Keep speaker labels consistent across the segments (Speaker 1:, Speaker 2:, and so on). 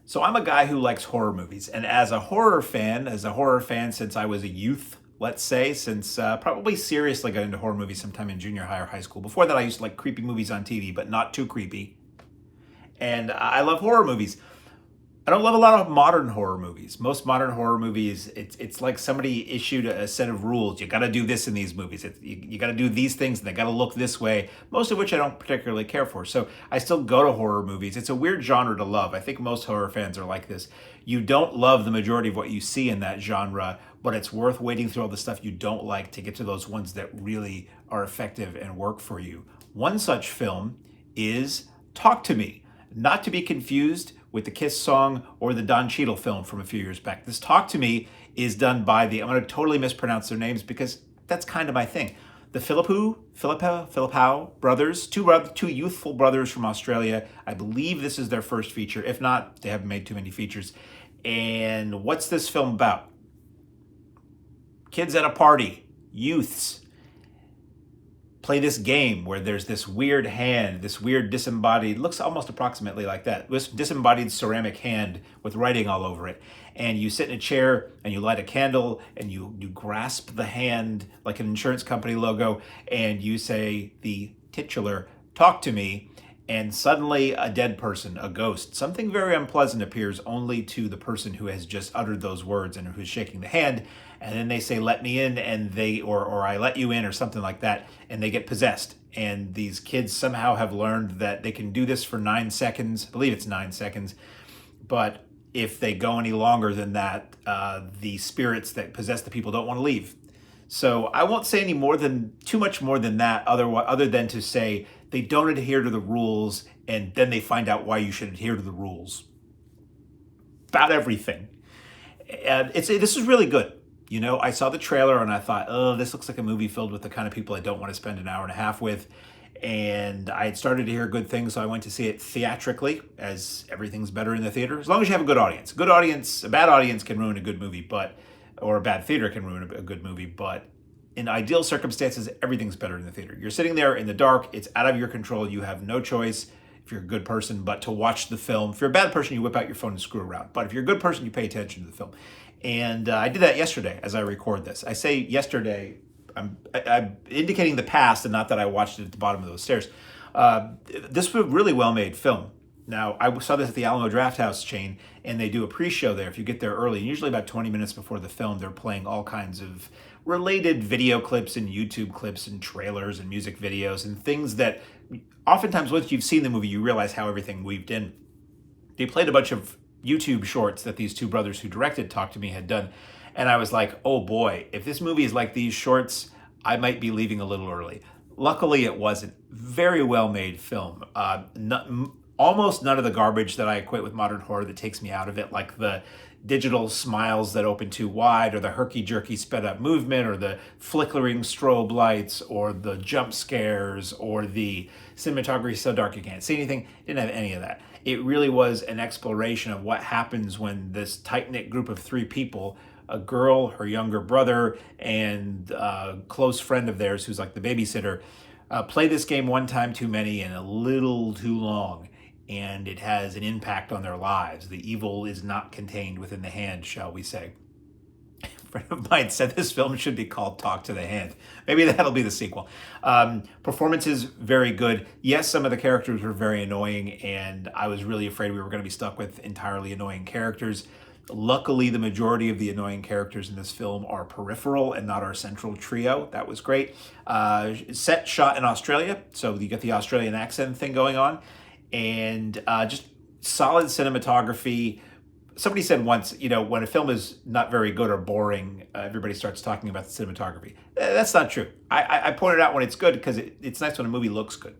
Speaker 1: So I'm a guy who likes horror movies, and as a horror fan since I was a youth, let's say, since probably seriously got into horror movies sometime in junior high or high school. Before that, I used to like creepy movies on TV, but not too creepy. And I love horror movies. I don't love a lot of modern horror movies. Most modern horror movies, it's like somebody issued a set of rules. You got to do this in these movies. You got to do these things, and they got to look this way. Most of which I don't particularly care for. So I still go to horror movies. It's a weird genre to love. I think most horror fans are like this. You don't love the majority of what you see in that genre, but it's worth waiting through all the stuff you don't like to get to those ones that really are effective and work for you. One such film is Talk to Me, not to be confused with the Kiss song or the Don Cheadle film from a few years back. This Talk to Me is done by I'm going to totally mispronounce their names because that's kind of my thing. The Philippou brothers, two youthful brothers from Australia. I believe this is their first feature. If not, they haven't made too many features. And what's this film about? Kids at a party, youths, play this game where there's this weird hand, this weird disembodied, looks almost approximately like that, this disembodied ceramic hand with writing all over it. And you sit in a chair and you light a candle and you grasp the hand like an insurance company logo and you say the titular, talk to me. And suddenly a dead person, a ghost, something very unpleasant appears only to the person who has just uttered those words and who's shaking the hand. And then they say, let me in, and or I let you in, or something like that, and they get possessed. And these kids somehow have learned that they can do this for 9 seconds. I believe it's 9 seconds. But if they go any longer than that, the spirits that possess the people don't want to leave. So I won't say too much more than that, other than to say they don't adhere to the rules, and then they find out why you should adhere to the rules. About everything. And this is really good. You know, I saw the trailer and I thought, oh, this looks like a movie filled with the kind of people I don't want to spend an hour and a half with. And I had started to hear good things, so I went to see it theatrically, as everything's better in the theater. As long as you have a good audience. A bad audience can ruin a good movie, or a bad theater can ruin a good movie, but in ideal circumstances, everything's better in the theater. You're sitting there in the dark, it's out of your control, you have no choice, if you're a good person, but to watch the film. If you're a bad person, you whip out your phone and screw around. But if you're a good person, you pay attention to the film. And I did that yesterday as I record this. I say yesterday, I'm indicating the past and not that I watched it at the bottom of those stairs. This was a really well-made film. Now, I saw this at the Alamo Drafthouse chain, and they do a pre-show there if you get there early. Usually about 20 minutes before the film, they're playing all kinds of related video clips and YouTube clips and trailers and music videos and things that oftentimes once you've seen the movie, you realize how everything weaved in. They played a bunch of YouTube shorts that these two brothers who directed Talk to Me had done. And I was like, oh boy, if this movie is like these shorts, I might be leaving a little early. Luckily, it wasn't. Very well-made film. Almost none of the garbage that I equate with modern horror that takes me out of it, like the digital smiles that open too wide, or the herky-jerky sped-up movement, or the flickering strobe lights, or the jump scares, or the cinematography so dark you can't see anything. Didn't have any of that. It really was an exploration of what happens when this tight-knit group of 3 people, a girl, her younger brother, and a close friend of theirs who's like the babysitter, play this game one time too many and a little too long. And it has an impact on their lives. The evil is not contained within the hand, shall we say. A friend of mine said this film should be called Talk to the Hand. Maybe that'll be the sequel. Performances, very good. Yes, some of the characters were very annoying, and I was really afraid we were going to be stuck with entirely annoying characters. Luckily, the majority of the annoying characters in this film are peripheral and not our central trio. That was great. Shot in Australia, so you get the Australian accent thing going on. And just solid cinematography. Somebody said once, when a film is not very good or boring, everybody starts talking about the cinematography. That's not true. I pointed out when it's good because it's nice when a movie looks good.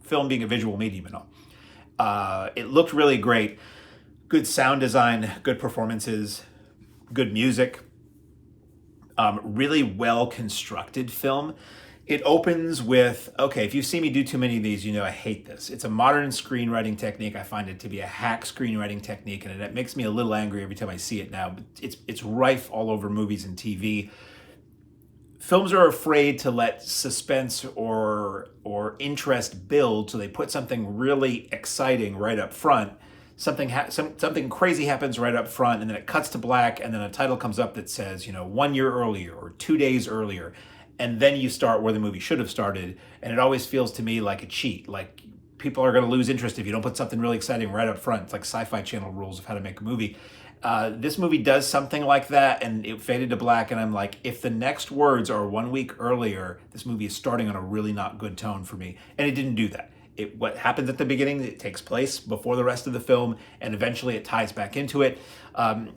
Speaker 1: Film being a visual medium and all. It looked really great. Good sound design, good performances, good music. Really well-constructed film. It opens with, okay, if you see me do too many of these, you know I hate this. It's a modern screenwriting technique. I find it to be a hack screenwriting technique, and it makes me a little angry every time I see it now. But it's rife all over movies and TV. Films are afraid to let suspense or interest build, so they put something really exciting right up front something crazy happens right up front, and then it cuts to black, and then a title comes up that says, 1 year earlier or 2 days earlier, and then you start where the movie should have started, and it always feels to me like a cheat. Like people are going to lose interest if you don't put something really exciting right up front. It's like Sci-Fi Channel rules of how to make a movie. This movie does something like that, and it faded to black, and I'm like, if the next words are 1 week earlier, this movie is starting on a really not good tone for me, and it didn't do that. What happens at the beginning, it takes place before the rest of the film, and eventually it ties back into it.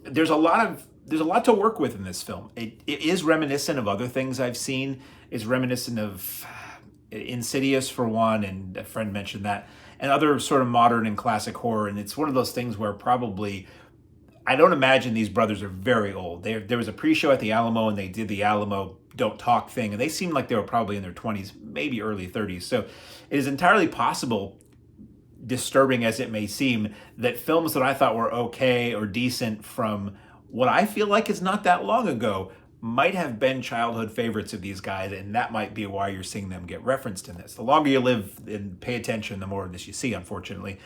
Speaker 1: There's a lot to work with in this film. It is reminiscent of other things I've seen. It's reminiscent of Insidious for one, and a friend mentioned that, and other sort of modern and classic horror. And it's one of those things where probably, I don't imagine these brothers are very old. There was a pre-show at the Alamo, and they did the Alamo Don't Talk thing, and they seemed like they were probably in their 20s, maybe early 30s. So it is entirely possible, disturbing as it may seem, that films that I thought were okay or decent from what I feel like is not that long ago might have been childhood favorites of these guys, and that might be why you're seeing them get referenced in this. The longer you live and pay attention, the more of this you see, unfortunately.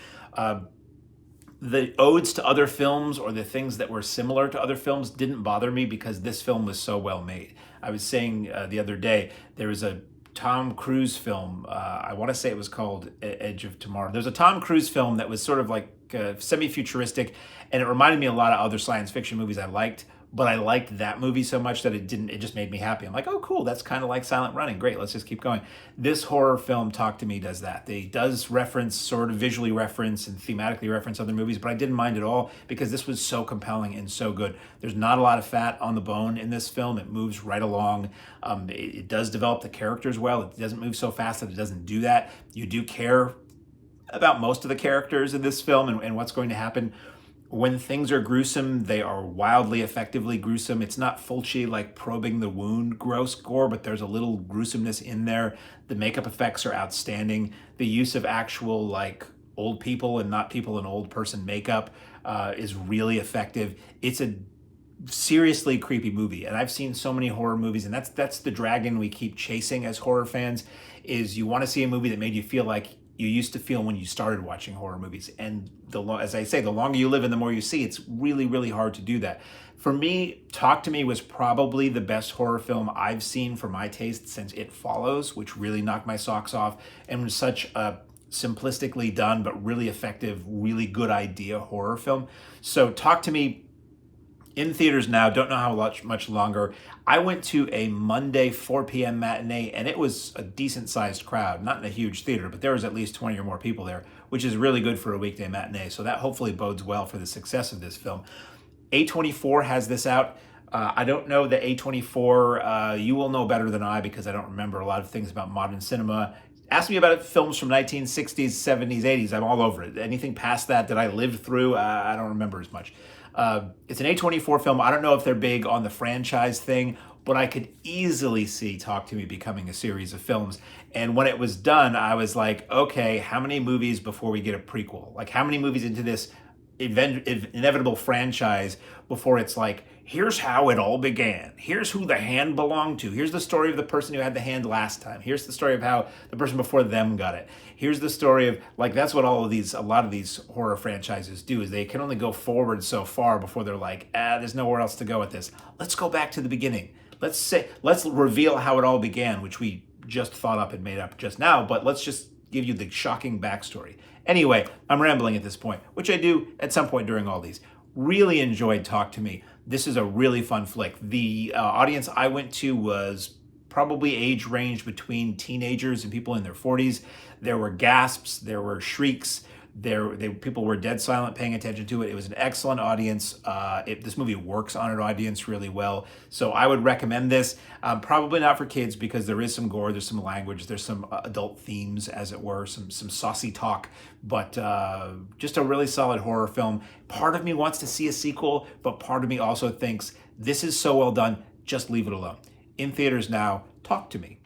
Speaker 1: The odes to other films or the things that were similar to other films didn't bother me because this film was so well made. I was saying the other day, there was a Tom Cruise film, I want to say it was called Edge of Tomorrow. There's a Tom Cruise film that was sort of like semi-futuristic, and it reminded me a lot of other science fiction movies I liked, but I liked that movie so much that it just made me happy. I'm like, oh, cool, that's kind of like Silent Running. Great, let's just keep going. This horror film, Talk to Me, does that. It does reference, sort of visually reference and thematically reference other movies, but I didn't mind at all because this was so compelling and so good. There's not a lot of fat on the bone in this film. It moves right along. It does develop the characters well. It doesn't move so fast that it doesn't do that. You do care about most of the characters in this film and what's going to happen. When things are gruesome, they are wildly effectively gruesome. It's not Fulci like probing the wound gross gore, but there's a little gruesomeness in there. The makeup effects are outstanding. The use of actual like old people and not people in old person makeup is really effective. It's a seriously creepy movie, and I've seen so many horror movies, and that's the dragon we keep chasing as horror fans, is you want to see a movie that made you feel like you used to feel when you started watching horror movies. And as I say, the longer you live and the more you see, it's really, really hard to do that. For me, Talk to Me was probably the best horror film I've seen for my taste since It Follows, which really knocked my socks off and was such a simplistically done but really effective, really good idea horror film. So Talk to Me, in theaters now, don't know how much longer. I went to a Monday 4 p.m. matinee, and it was a decent-sized crowd, not in a huge theater, but there was at least 20 or more people there, which is really good for a weekday matinee. So that hopefully bodes well for the success of this film. A24 has this out. I don't know the A24. You will know better than I because I don't remember a lot of things about modern cinema. Ask me about films from 1960s, 70s, 80s. I'm all over it. Anything past that I lived through, I don't remember as much. It's an A24 film. I don't know if they're big on the franchise thing, but I could easily see Talk to Me becoming a series of films. And when it was done, I was like, okay, how many movies before we get a prequel? Like, how many movies into this inevitable franchise before it's like, here's how it all began. Here's who the hand belonged to. Here's the story of the person who had the hand last time. Here's the story of how the person before them got it. Here's the story of, like, that's what a lot of these horror franchises do, is they can only go forward so far before they're like, there's nowhere else to go with this. Let's go back to the beginning. Let's reveal how it all began, which we just thought up and made up just now, but let's just give you the shocking backstory. Anyway, I'm rambling at this point, which I do at some point during all these. Really enjoyed Talk to Me. This is a really fun flick. The audience I went to was probably age range between teenagers and people in their 40s. There were gasps, there were shrieks, people were dead silent paying attention to it. It was an excellent audience. This movie works on an audience really well. So I would recommend this. Probably not for kids because there is some gore, there's some language, there's some adult themes, as it were, some saucy talk, but just a really solid horror film. Part of me wants to see a sequel, but part of me also thinks this is so well done, just leave it alone. In theaters now, Talk to Me.